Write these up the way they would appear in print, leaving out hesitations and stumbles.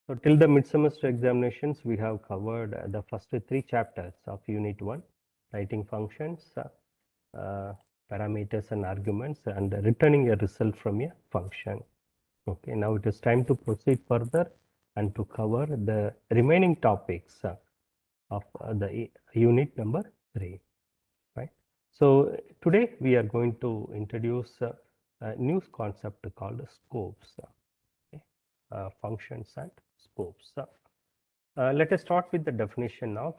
So till the mid-semester examinations, we have covered the first three chapters of Unit 1, writing functions, parameters and arguments, and returning a result from a function. Okay, now it is time to proceed further and to cover the remaining topics of the unit number 3, right? So today we are going to introduce a new concept called scopes, okay? Functions and scopes. Let us start with the definition of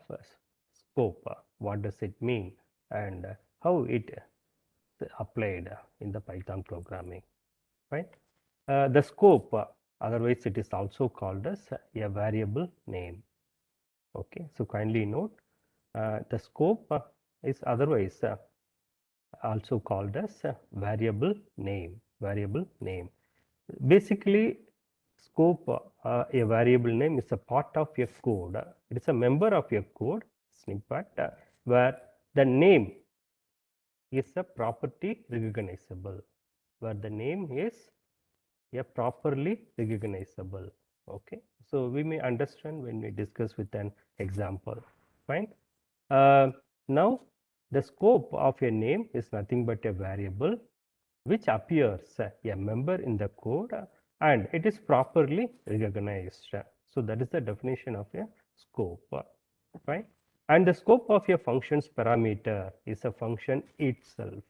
scope. What does it mean and how it applied in the Python programming, right? The scope, otherwise it is also called as a variable name. Okay, so kindly note the scope is otherwise also called as variable name. Variable name. Basically, scope, a variable name is a part of your code. It is a member of your code snippet where the name is a property recognizable, where the name is a properly recognizable. Okay, so we may understand when we discuss with an example. Fine. Now, the scope of a name is nothing but a variable which appears a member in the code and it is properly recognized. So that is the definition of a scope, right? And the scope of a function's parameter is a function itself.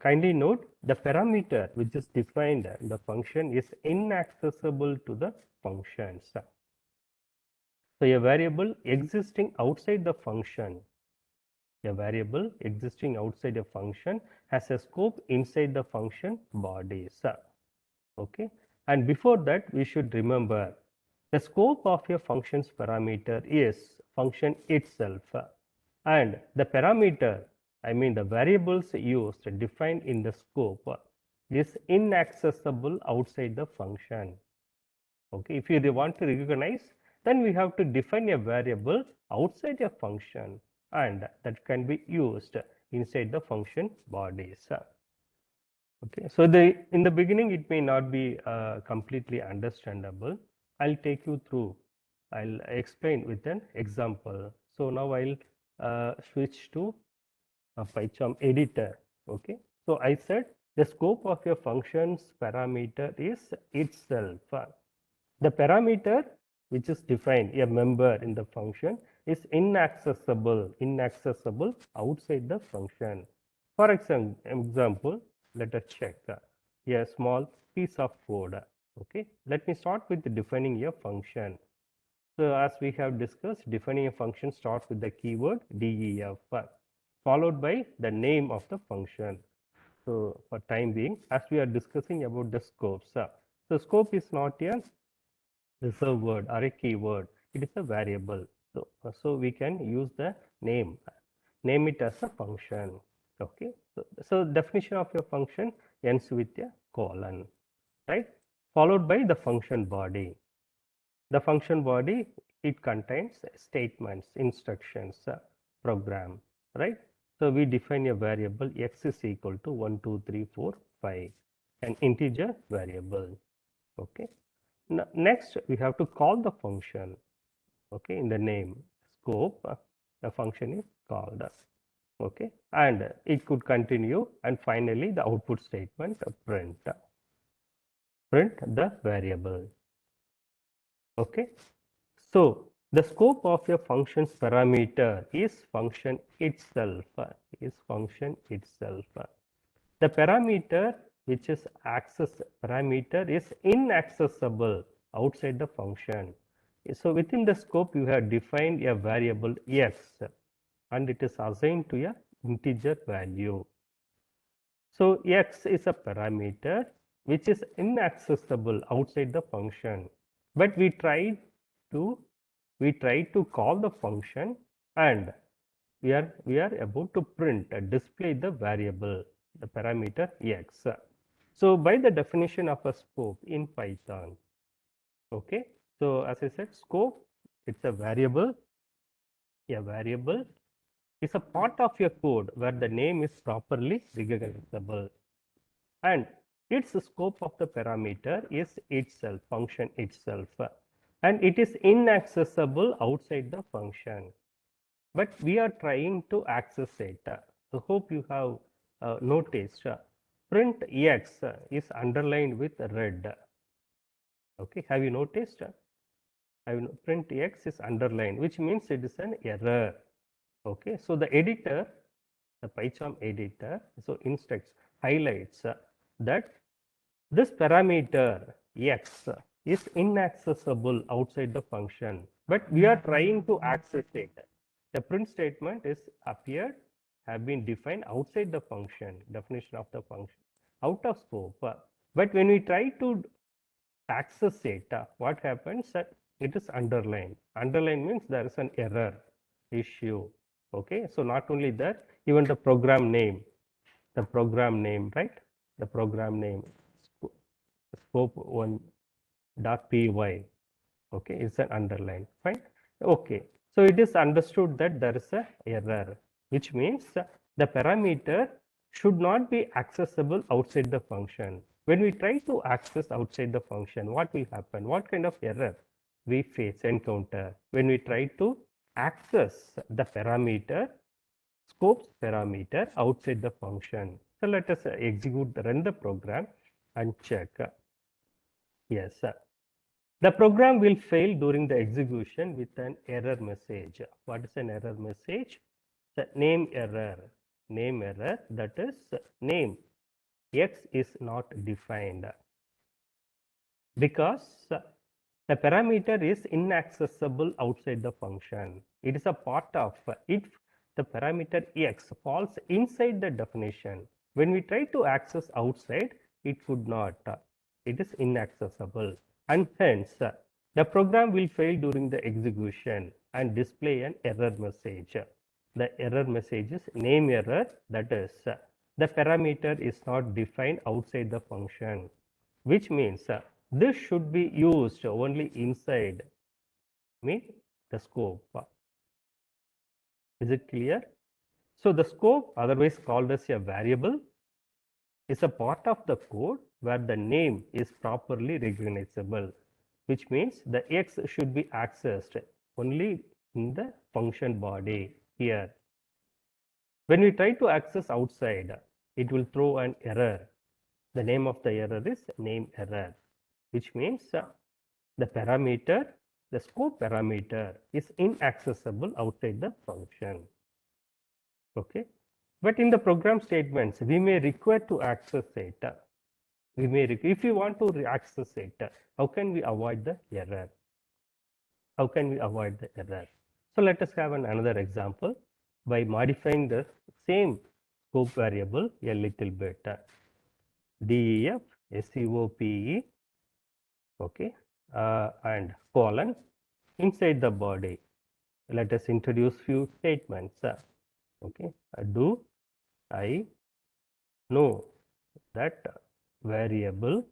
Kindly note the parameter which is defined in the function is inaccessible to the functions. So a variable existing outside the function, a variable existing outside a function has a scope inside the function bodies. Okay, and before that we should remember the scope of a function's parameter is function itself, and the parameter, I mean the variables used defined in the scope is inaccessible outside the function. Okay, if you want to recognize, then we have to define a variable outside a function and that can be used inside the function bodies. Okay, so in the beginning it may not be completely understandable. I'll take you through. I'll explain with an example. So now I'll switch to a PyCharm editor. Okay, so I said the scope of your function's parameter is itself. The parameter which is defined, a member in the function, is inaccessible outside the function. For example, let us check a small piece of code. Okay, let me start with defining a function. So as we have discussed, defining a function starts with the keyword def, followed by the name of the function. So for time being, as we are discussing about the scopes, so scope is not a reserve word or a keyword. It is a variable. So we can use the name it as a function. Okay. So definition of your function ends with a colon, right? Followed by the function body. The function body, it contains statements, instructions, program, right? So we define a variable x is equal to 1, 2, 3, 4, 5, an integer variable. Okay. Now, next, we have to call the function. Okay, in the name scope, the function is called. Okay, and it could continue, and finally, the output statement print the variable. Okay, so the scope of a function's parameter is function itself. The parameter which is access parameter is inaccessible outside the function. So within the scope you have defined a variable x and it is assigned to a integer value. So x is a parameter which is inaccessible outside the function, but we try to call the function and we are about to print display the variable, the parameter x. So by the definition of a scope in Python, okay, so as I said, scope, it's a variable is a part of your code where the name is properly recognizable, and its scope of the parameter is itself, function itself, and it is inaccessible outside the function. But we are trying to access it. I hope you have noticed print x is underlined with red. Okay, have you noticed? Print x is underlined, which means it is an error. Okay, so the editor, the PyCharm editor, so instructs, highlights that this parameter x is inaccessible outside the function, but we are trying to access it. The print statement is appeared, have been defined outside the function, definition of the function, out of scope. But when we try to access it, what happens? It is underlined. Underline means there is an error issue. Okay, so not only that, even the program name, right? The program name, scope1.py, okay, is an underline. Fine. Okay, so it is understood that there is a error, which means the parameter should not be accessible outside the function. When we try to access outside the function, what will happen? What kind of error we encounter when we try to access the parameter, scopes parameter outside the function? So let us run the program and check. Yes, the program will fail during the execution with an error message. What is an error message? The name error. Name error, that is name x is not defined because the parameter is inaccessible outside the function. It is a part of if the parameter x falls inside the definition. When we try to access outside, it would not. It is inaccessible, and hence the program will fail during the execution and display an error message. The error message is name error, that is the parameter is not defined outside the function, which means this should be used only inside the scope. Is it clear? So the scope, otherwise called as a variable, is a part of the code where the name is properly recognizable, which means the x should be accessed only in the function body here. When we try to access outside, it will throw an error. The name of the error is name error, which means the parameter, the scope parameter is inaccessible outside the function. Okay, but in the program statements, we may require to access it. If you want to access it, how can we avoid the error? How can we avoid the error? So let us have another example by modifying the same scope variable a little bit. DEF, SCOPE, okay, and colon inside the body. Let us introduce few statements. Okay, do I know that variable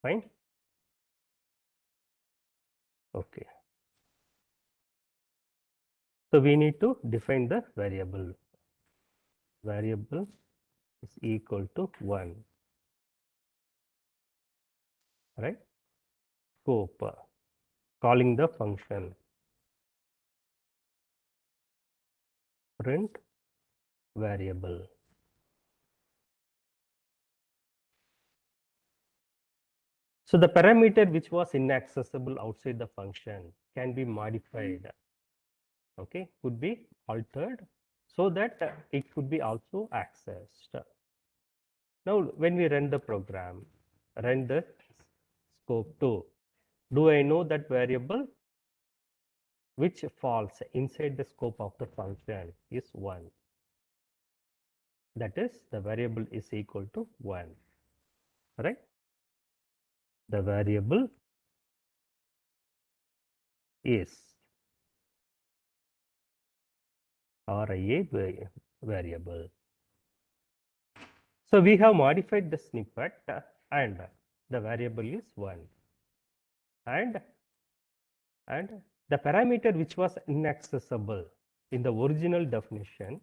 fine. Okay, so we need to define the variable is equal to 1, right? Scope, calling the function print variable. So the parameter which was inaccessible outside the function can be modified, okay, could be altered so that it could be also accessed. Now when we run the program, run the scope2, do I know that variable which falls inside the scope of the function is 1? That is, the variable is equal to 1, right? The variable is RIA variable. So we have modified the snippet and the variable is 1 and the parameter which was inaccessible in the original definition,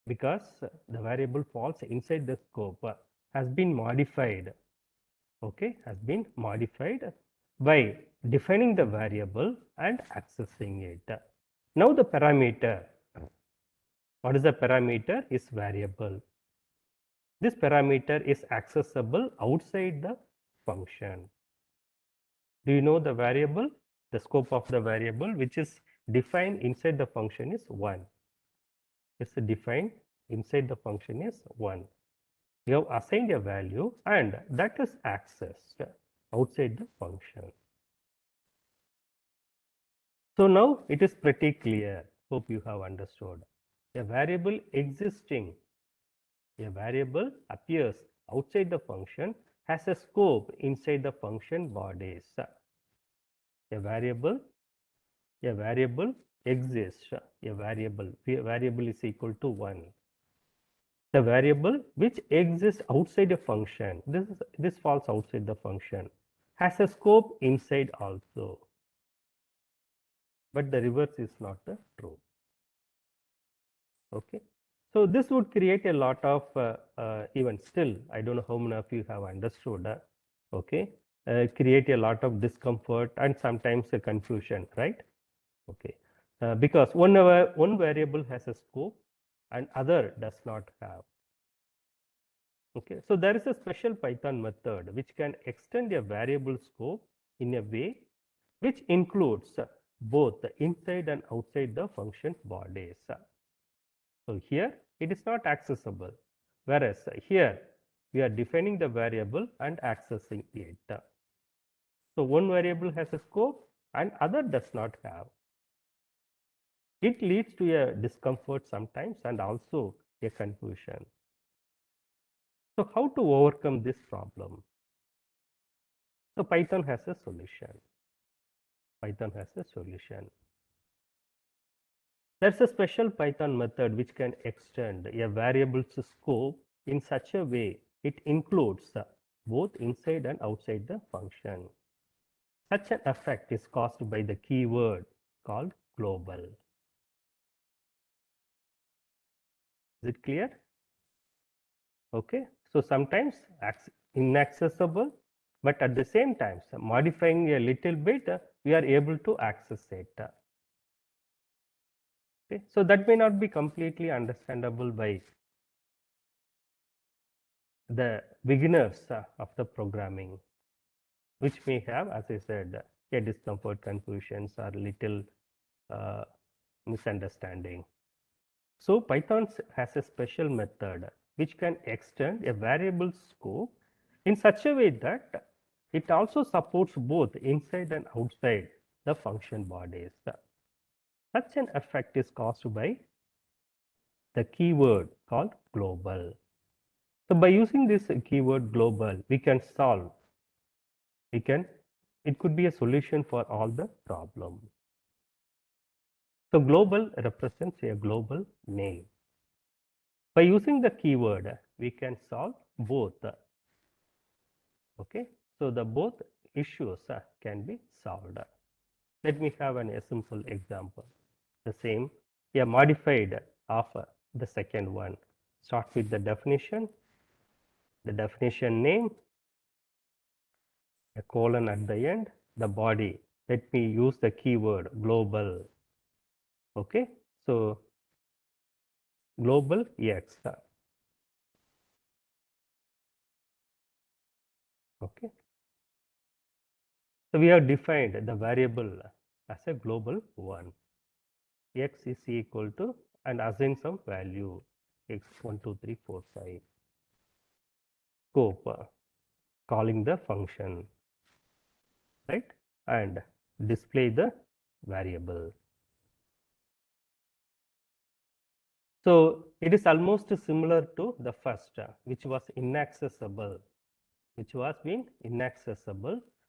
because the variable falls inside the scope, has been modified. Okay, has been modified by defining the variable and accessing it. Now the parameter, what is the parameter? Is variable. This parameter is accessible outside the function. Do you know the variable? The scope of the variable which is defined inside the function is 1. It's defined inside the function is 1. You have assigned a value and that is accessed outside the function. So now it is pretty clear. Hope you have understood. A variable existing, a variable appears outside the function, has a scope inside the function bodies. A variable exists. A variable is equal to 1. The variable which exists outside a function, this falls outside the function, has a scope inside also. But the reverse is not true. Okay. So this would create a lot of even still, I don't know how many of you have understood. Okay. Create a lot of discomfort and sometimes a confusion, right? Okay. Because one variable has a scope and other does not have. Okay. So there is a special Python method which can extend a variable scope in a way which includes both the inside and outside the function bodies. So here it is not accessible, whereas here we are defining the variable and accessing it. So one variable has a scope and other does not have. It leads to a discomfort sometimes and also a confusion. So how to overcome this problem? So Python has a solution. Python has a solution. There's a special Python method which can extend a variable's scope in such a way it includes both inside and outside the function. Such an effect is caused by the keyword called global. Is it clear? Okay. So sometimes inaccessible, but at the same time, modifying a little bit, we are able to access it. Okay. So that may not be completely understandable by the beginners of the programming, which may have, as I said, a discomfort, confusions, or little misunderstanding. So Python has a special method which can extend a variable scope in such a way that it also supports both inside and outside the function bodies. Such an effect is caused by the keyword called global. So by using this keyword global, we can solve, it could be a solution for all the problem. So global represents a global name. By using the keyword, we can solve both. Okay, so the both issues can be solved. Let me have a simple example. The same, a modified of the second one. Start with the definition name, a colon at the end, the body. Let me use the keyword global. Okay, so global X. Okay, so we have defined the variable as a global one. X is equal to and assign some value x1, 2, 3, 4, 5. Scope, calling the function, right, and display the variable. So it is almost similar to the first, which was inaccessible,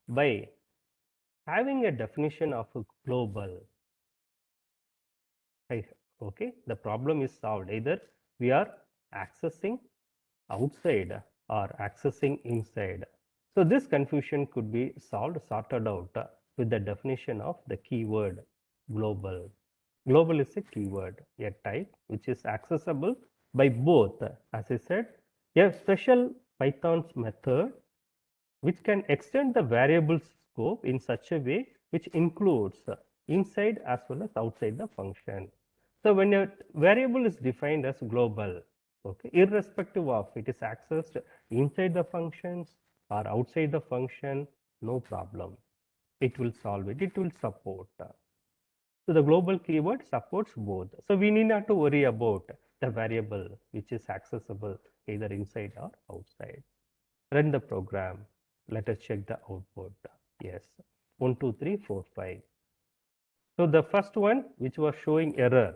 by having a definition of a global. Okay, the problem is solved. Either we are accessing outside or accessing inside. So this confusion could be sorted out with the definition of the keyword global. Global is a keyword, a type which is accessible by both. As I said, a special Python's method which can extend the variable scope in such a way which includes inside as well as outside the function. So when a variable is defined as global, okay, irrespective of it is accessed inside the functions or outside the function, no problem. It will solve it, it will support. So the global keyword supports both. So we need not to worry about the variable which is accessible either inside or outside. Run the program. Let us check the output. Yes, 1, 2, 3, 4, 5. So the first one which was showing error,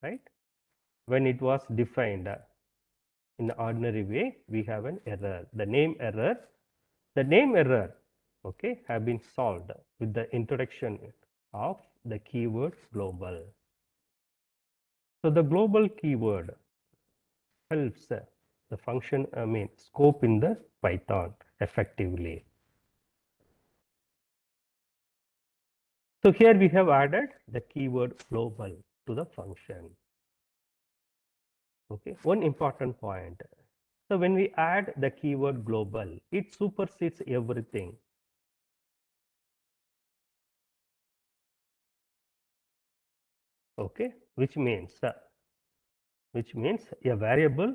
right? When it was defined in the ordinary way, we have an error. The name error, okay, have been solved with the introduction of the keyword global. So the global keyword helps the function, scope in the Python effectively. So here we have added the keyword global to the function. Okay, one important point. So when we add the keyword global, it supersedes everything. Okay, which means a variable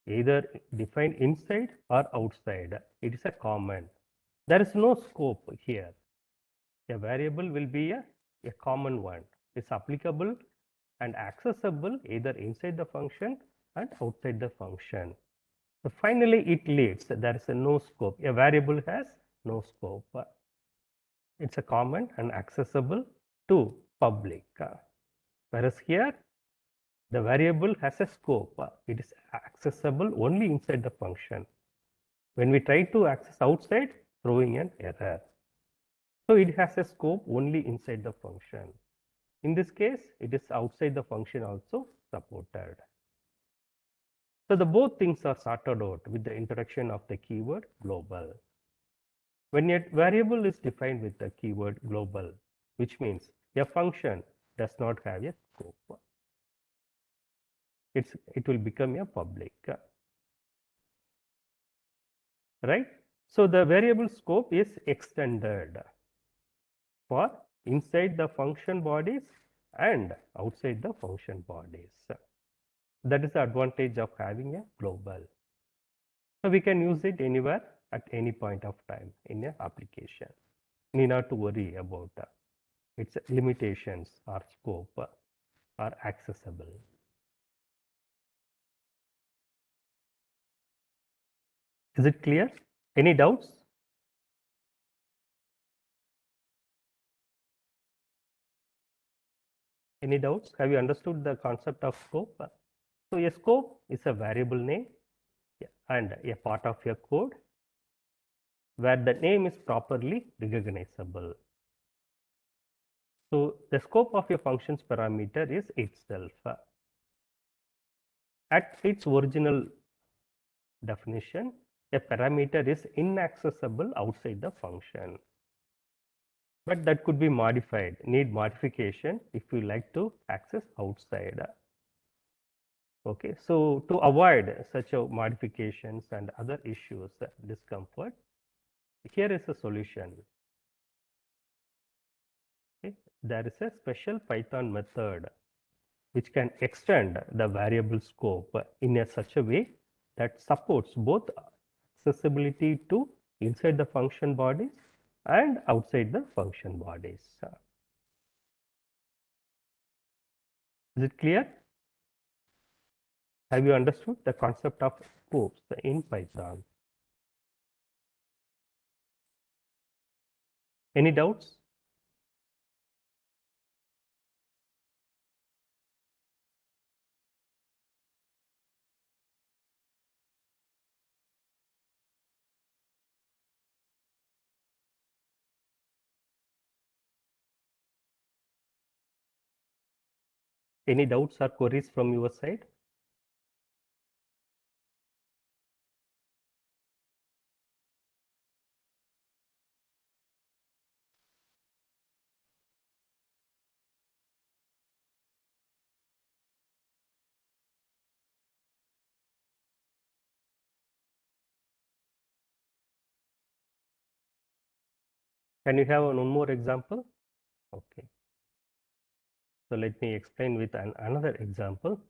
either defined inside or outside. It is a common. There is no scope here. A variable will be a common one. It's applicable and accessible either inside the function and outside the function. So finally, it leads. There is a no scope. A variable has no scope. It's a common and accessible to public. Whereas here, the variable has a scope. It is accessible only inside the function. When we try to access outside, throwing an error. So it has a scope only inside the function. In this case, it is outside the function also supported. So the both things are sorted out with the introduction of the keyword global. When a variable is defined with the keyword global, which means a function does not have a scope, it will become a public, right? So the variable scope is extended for inside the function bodies and outside the function bodies. That is the advantage of having a global. So we can use it anywhere at any point of time in an application. Need not to worry about its limitations or scope are accessible. Is it clear? Any doubts? Any doubts? Have you understood the concept of scope? So a scope is a variable name and a part of your code where the name is properly recognizable. So the scope of your function's parameter is itself. At its original definition, a parameter is inaccessible outside the function. But that could be modified, need modification if you like to access outside. Okay, so to avoid such a modifications and other issues, discomfort, here is a solution. Okay, there is a special Python method which can extend the variable scope in such a way that supports both accessibility to inside the function bodies and outside the function bodies. Is it clear? Have you understood the concept of scopes in Python? Any doubts? Any doubts or queries from your side? Can you have one more example? Okay. So let me explain with another example.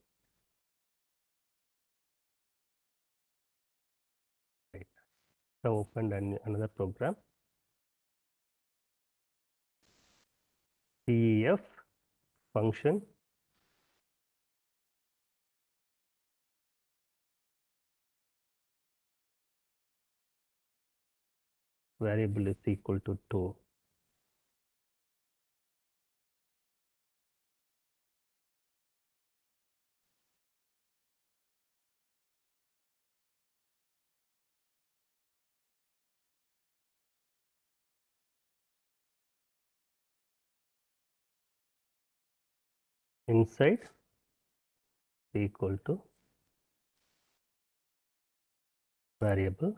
Right. So opened another program. CEF function variable is equal to 2. Inside equal to variable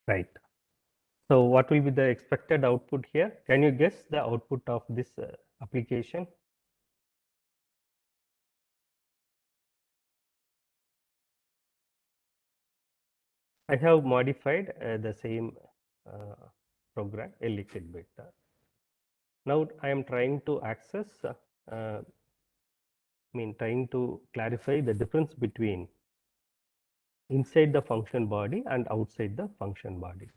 right. So what will be the expected output here? Can you guess the output of this application? I have modified the same program a little bit. Now I am trying to access, trying to clarify the difference between inside the function body and outside the function body.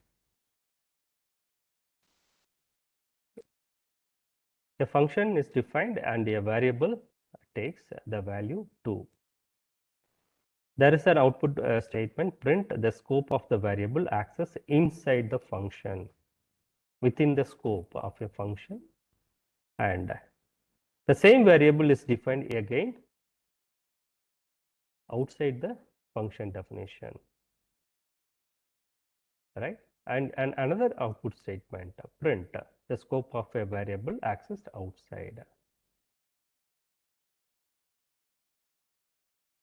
A function is defined and a variable takes the value 2. There is an output statement, print the scope of the variable access inside the function, within the scope of a function, and the same variable is defined again outside the function definition, right? And another output statement, print the scope of a variable accessed outside.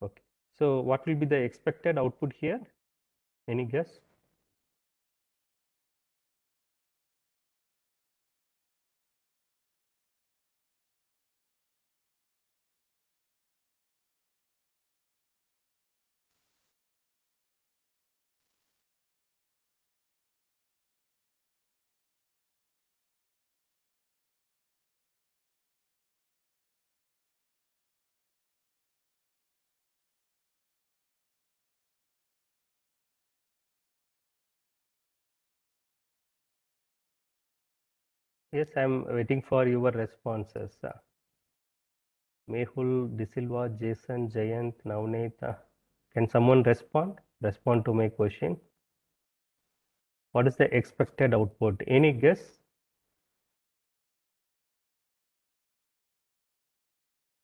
Okay. So what will be the expected output here? Any guess? Yes, I am waiting for your responses. Mehul, Disilva, Jason, Jayant, Navneet. Can someone respond? Respond to my question. What is the expected output? Any guess?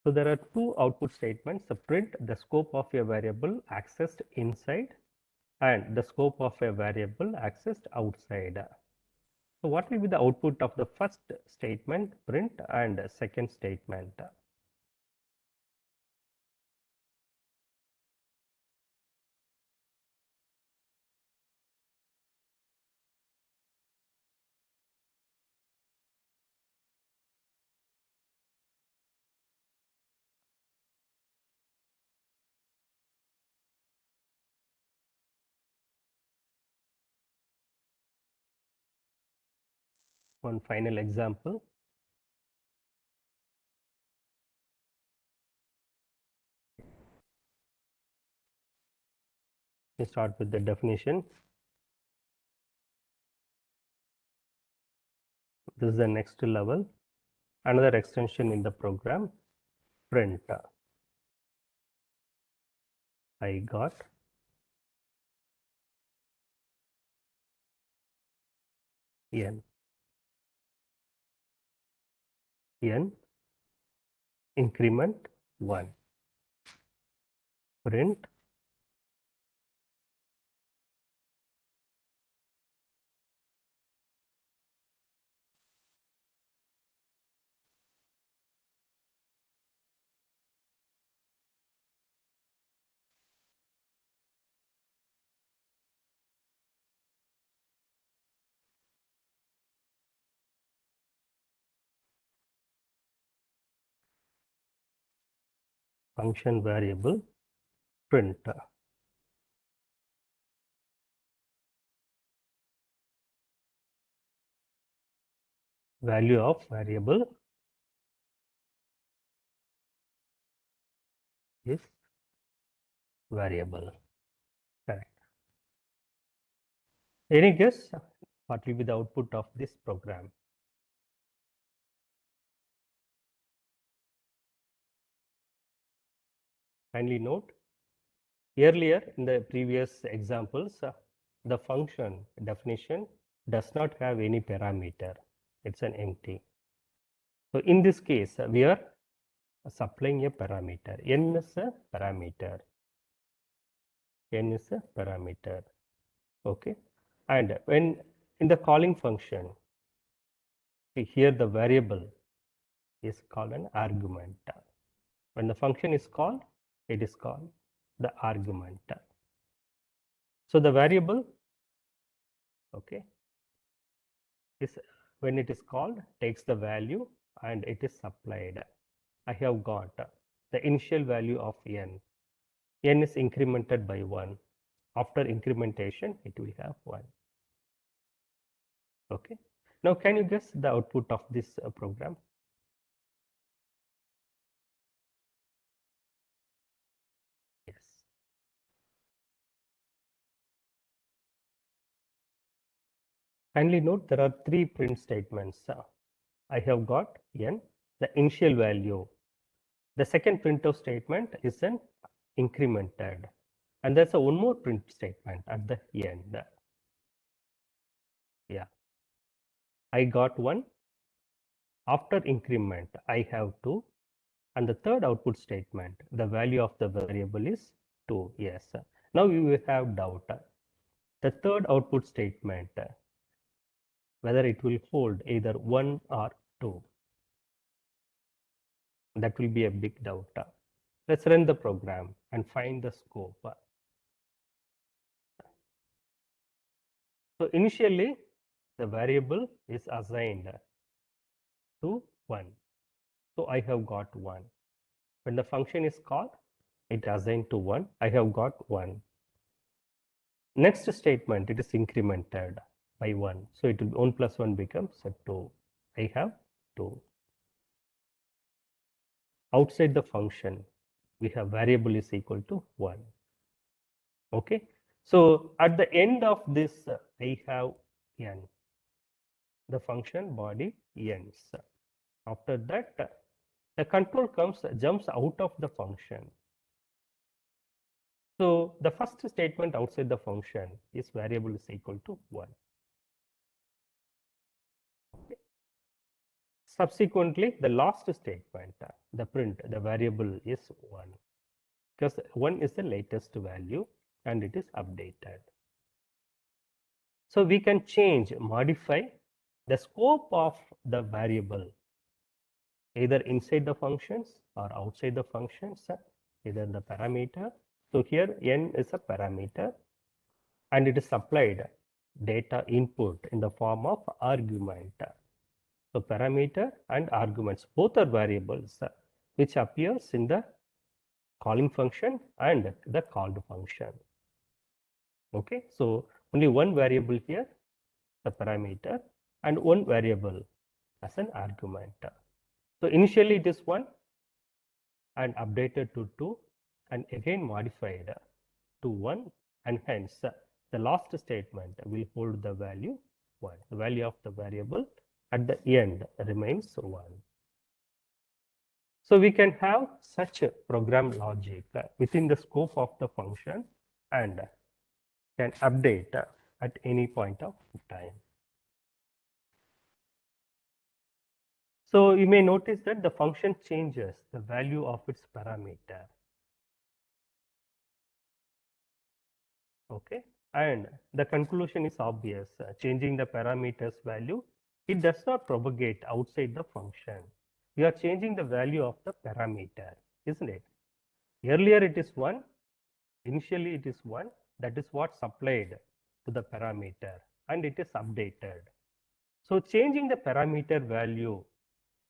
So there are two output statements, the print the scope of a variable accessed inside and the scope of a variable accessed outside. So what will be the output of the first statement, print, and second statement? One final example. We start with the definition. This is the next level. Another extension in the program, print. I got n. increment 1. Print function variable print value of variable is variable. Correct. Any guess what will be the output of this program? Kindly note, earlier in the previous examples, the function definition does not have any parameter. It's an empty. So in this case, we are supplying a parameter. N is a parameter. N is a parameter. Okay. And when in the calling function, here the variable is called an argument. When the function is called, it is called the argument. So the variable, okay, is when it is called, takes the value and it is supplied. I have got the initial value of n. N is incremented by 1. After incrementation, it will have 1. Okay. Now, can you guess the output of this program? Yes. Kindly note there are 3 print statements. I have got n, the initial value. The second printf statement is an incremented, and there's one more print statement at the end. Yeah, I got 1. After increment, I have 2. And the third output statement, the value of the variable is 2. Yes. Now you will have doubt. The third output statement, whether it will hold either 1 or 2. That will be a big doubt. Let's run the program and find the scope. So initially, the variable is assigned to 1. So I have got 1. When the function is called, it assigned to 1. I have got 1. Next statement, it is incremented by 1. So it will 1 plus 1 becomes 2. I have 2. Outside the function, we have variable is equal to 1. Okay. So at the end of this, I have n. The function body ends. After that, the control jumps out of the function. So the first statement outside the function is variable is equal to 1. Okay. Subsequently, the last statement, the print, the variable is 1, because 1 is the latest value and it is updated. So we can change, modify the scope of the variable either inside the functions or outside the functions, either the parameter. So here n is a parameter and it is supplied data input in the form of argument. So parameter and arguments, both are variables which appears in the calling function and the called function. Okay, so only one variable here, the parameter, and one variable as an argument. So initially it is 1 and updated to 2 and again modified to 1, and hence the last statement will hold the value 1. The value of the variable at the end remains 1. So we can have such a program logic within the scope of the function and can update at any point of time. So you may notice that the function changes the value of its parameter. Okay, and the conclusion is obvious. Changing the parameter's value, it does not propagate outside the function. We are changing the value of the parameter, isn't it? Earlier it is 1, initially it is 1, that is what's applied to the parameter and it is updated. So changing the parameter value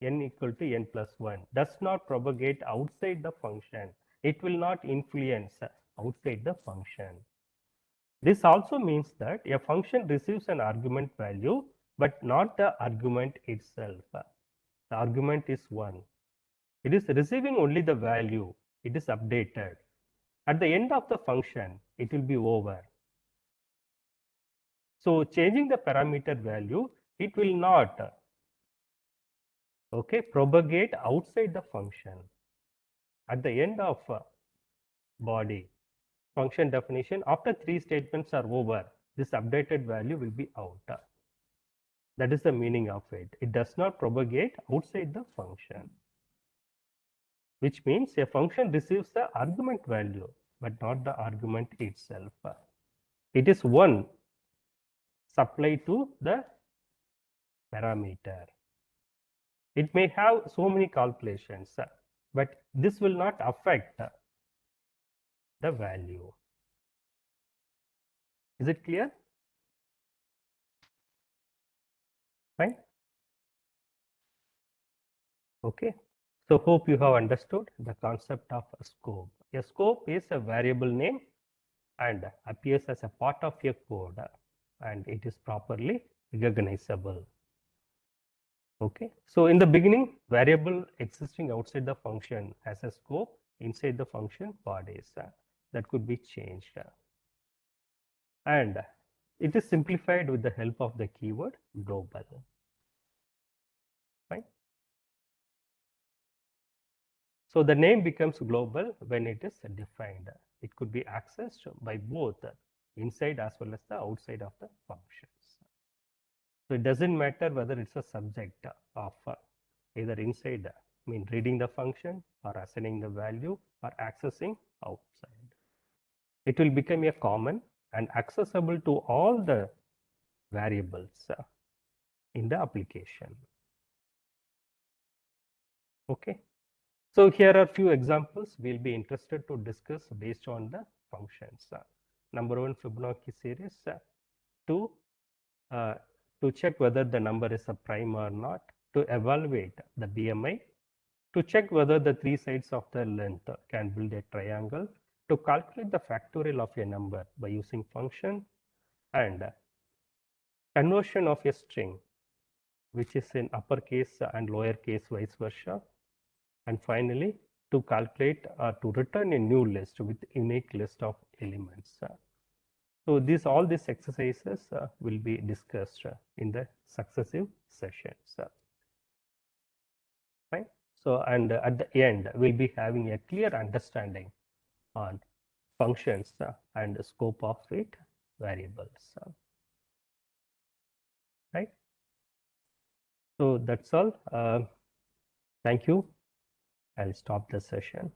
n equal to n plus 1 does not propagate outside the function. It will not influence outside the function. This also means that a function receives an argument value, but not the argument itself. The argument is 1. It is receiving only the value. It is updated. At the end of the function, it will be over. So changing the parameter value, it will not propagate outside the function. At the end of body function definition, after 3 statements are over, this updated value will be out. That is the meaning of it. It does not propagate outside the function, which means a function receives the argument value, but not the argument itself. It is 1 supplied to the parameter. It may have so many calculations, but this will not affect the value. Is it clear? Fine. Okay. So hope you have understood the concept of a scope. A scope is a variable name and appears as a part of a code, and it is properly recognizable. Okay. So in the beginning, variable existing outside the function has a scope inside the function bodies that could be changed. And it is simplified with the help of the keyword global. Fine. So the name becomes global when it is defined. It could be accessed by both inside as well as the outside of the functions. So it doesn't matter whether it's a subject of either inside, reading the function or assigning the value or accessing outside. It will become a common and accessible to all the variables in the application. Okay. So here are few examples we'll be interested to discuss based on the functions. Number 1, Fibonacci series. To check whether the number is a prime or not. To evaluate the BMI. To check whether the 3 sides of the length can build a triangle. To calculate the factorial of a number by using function. And conversion of a string, which is in uppercase and lowercase vice versa. And finally, to calculate or to return a new list with unique list of elements. So all these exercises will be discussed in the successive sessions. Fine. So and at the end, we'll be having a clear understanding on functions and the scope of it variables. Right. So that's all. Thank you. I'll stop the session.